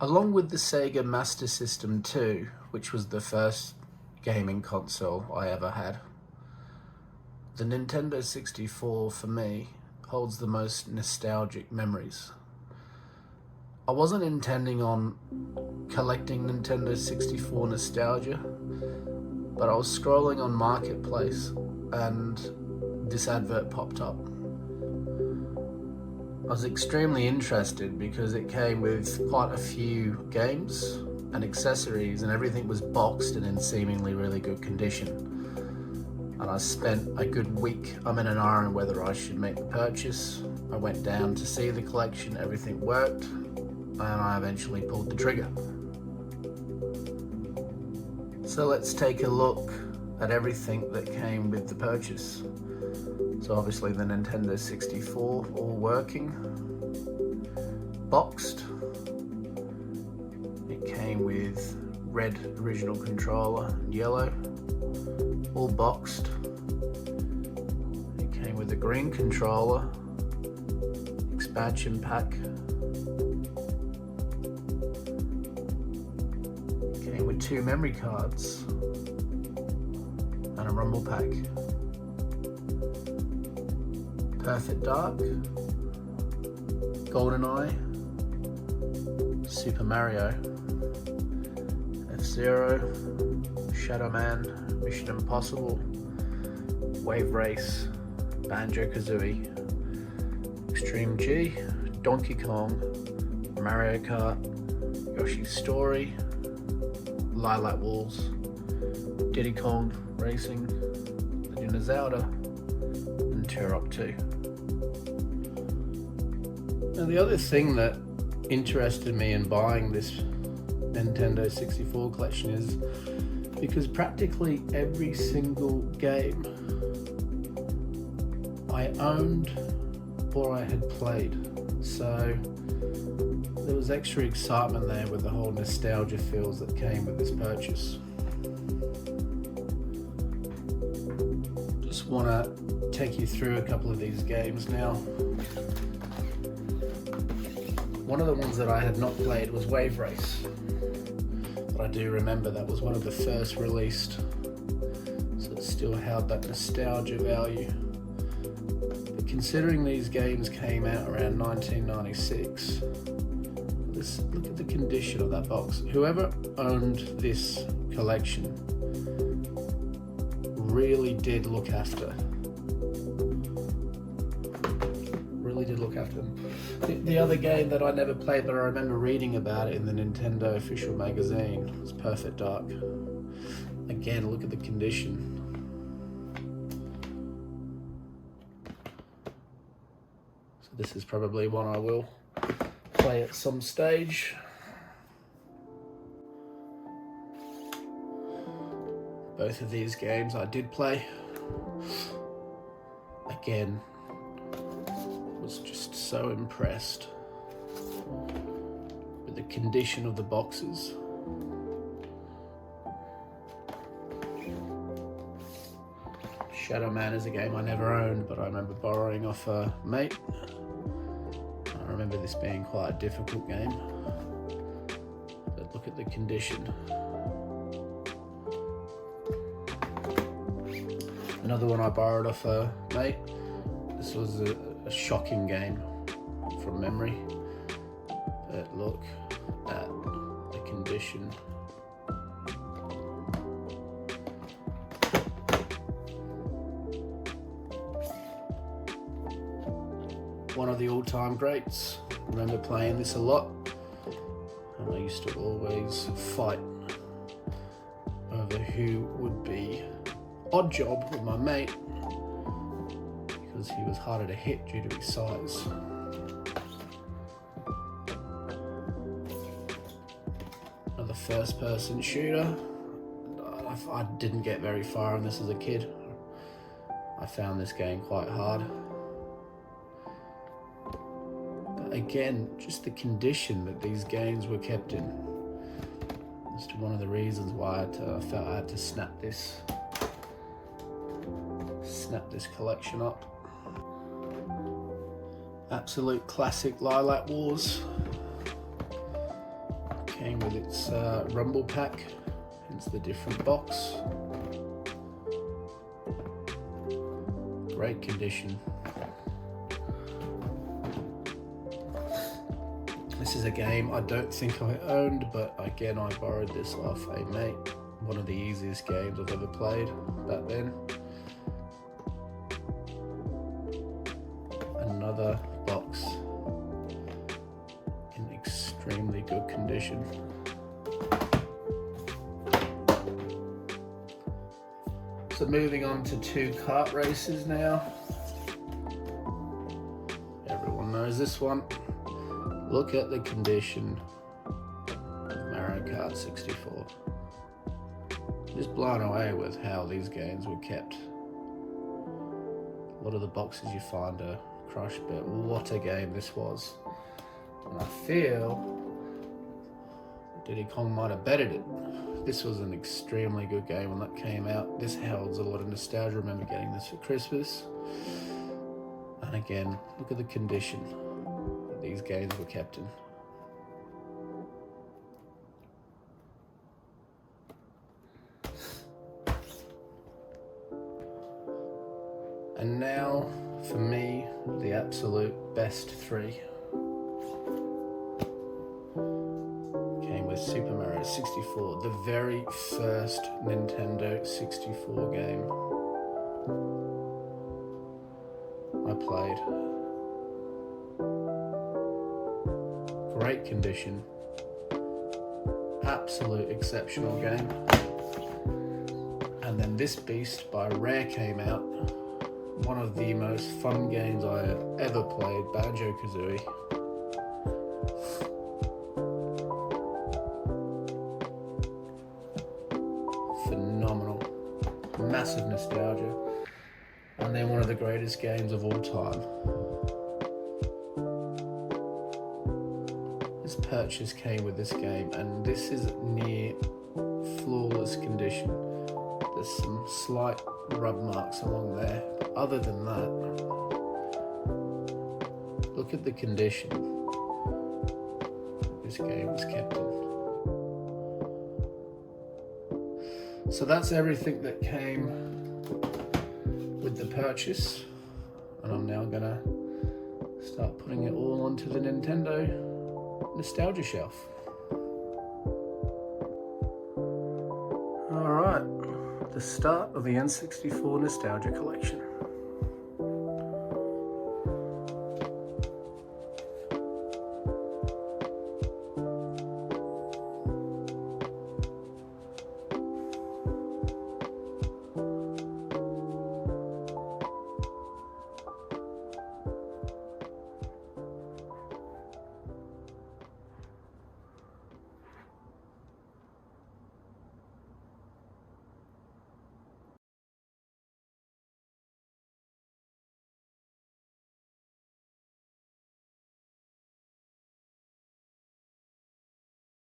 Along with the Sega Master System 2, which was the first gaming console I ever had, the Nintendo 64 for me holds the most nostalgic memories. I wasn't intending on collecting Nintendo 64 nostalgia, but I was scrolling on Marketplace and this advert popped up. I was extremely interested because it came with quite a few games and accessories, and everything was boxed and in seemingly really good condition. And I spent a good week umming and ahhing whether I should make the purchase. I went down to see the collection, everything worked, and I eventually pulled the trigger. So let's take a look at everything that came with the purchase. So obviously the Nintendo 64, all working, boxed. It came with red original controller and yellow, all boxed. It came with a green controller, expansion pack. It came with 2 memory cards and a rumble pack. Perfect Dark, GoldenEye, Super Mario, F-Zero, Shadow Man, Mission Impossible, Wave Race, Banjo-Kazooie, Extreme G, Donkey Kong, Mario Kart, Yoshi's Story, Lilac Walls, Diddy Kong Racing, Legend of Zelda, and Turok 2. Now the other thing that interested me in buying this Nintendo 64 collection is because practically every single game I owned or I had played. So there was extra excitement there with the whole nostalgia feels that came with this purchase. Just want to take you through a couple of these games now. One of the ones that I had not played was Wave Race, but I do remember that was one of the first released, so it still held that nostalgia value. But considering these games came out around 1996, look at the condition of that box. Whoever owned this collection really did look after them. The other game that I never played, but I remember reading about it in the Nintendo official magazine, was Perfect Dark. Again, look at the condition. So this is probably one I will play at some stage. Both of these games I did play. Again, was just so impressed with the condition of the boxes. Shadow Man is a game I never owned, but I remember borrowing off a mate. I remember this being quite a difficult game, but look at the condition. Another one I borrowed off a mate. This was a shocking game from memory, but look at the condition. One of the all-time greats. Remember playing this a lot, and I used to always fight over who would be odd job with my mate, because he was harder to hit due to his size. Another first-person shooter. I didn't get very far on this as a kid. I found this game quite hard. But again, just the condition that these games were kept in. That's one of the reasons why I felt I had to snap this collection up. Absolute classic Lilac Wars. Came with its rumble pack, hence the different box. Great condition. This is a game I don't think I owned, but again I borrowed this off a mate. One of the easiest games I've ever played back then. Another box in extremely good condition. So moving on to 2 kart races now. Everyone knows this one. Look at the condition of Mario Kart 64. Just blown away with how these games were kept. A lot of the boxes you find are crushed, but what a game this was. And I feel Diddy Kong might have bettered it. This was an extremely good game when that came out. This holds a lot of nostalgia. I remember getting this for Christmas. And again, look at the condition that these games were kept in. And now, for me, the absolute best 3. Came with Super Mario 64, the very first Nintendo 64 game I played. Great condition, absolute exceptional game. And then this beast by Rare came out. One of the most fun games I have ever played, Banjo-Kazooie. Phenomenal, massive nostalgia, and then one of the greatest games of all time. This purchase came with this game, and this is near flawless condition. There's some slight rub marks along there, but other than that, look at the condition this game was kept in. So that's everything that came with the purchase, and I'm now gonna start putting it all onto the Nintendo nostalgia shelf. Alright, the start of the N64 nostalgia collection.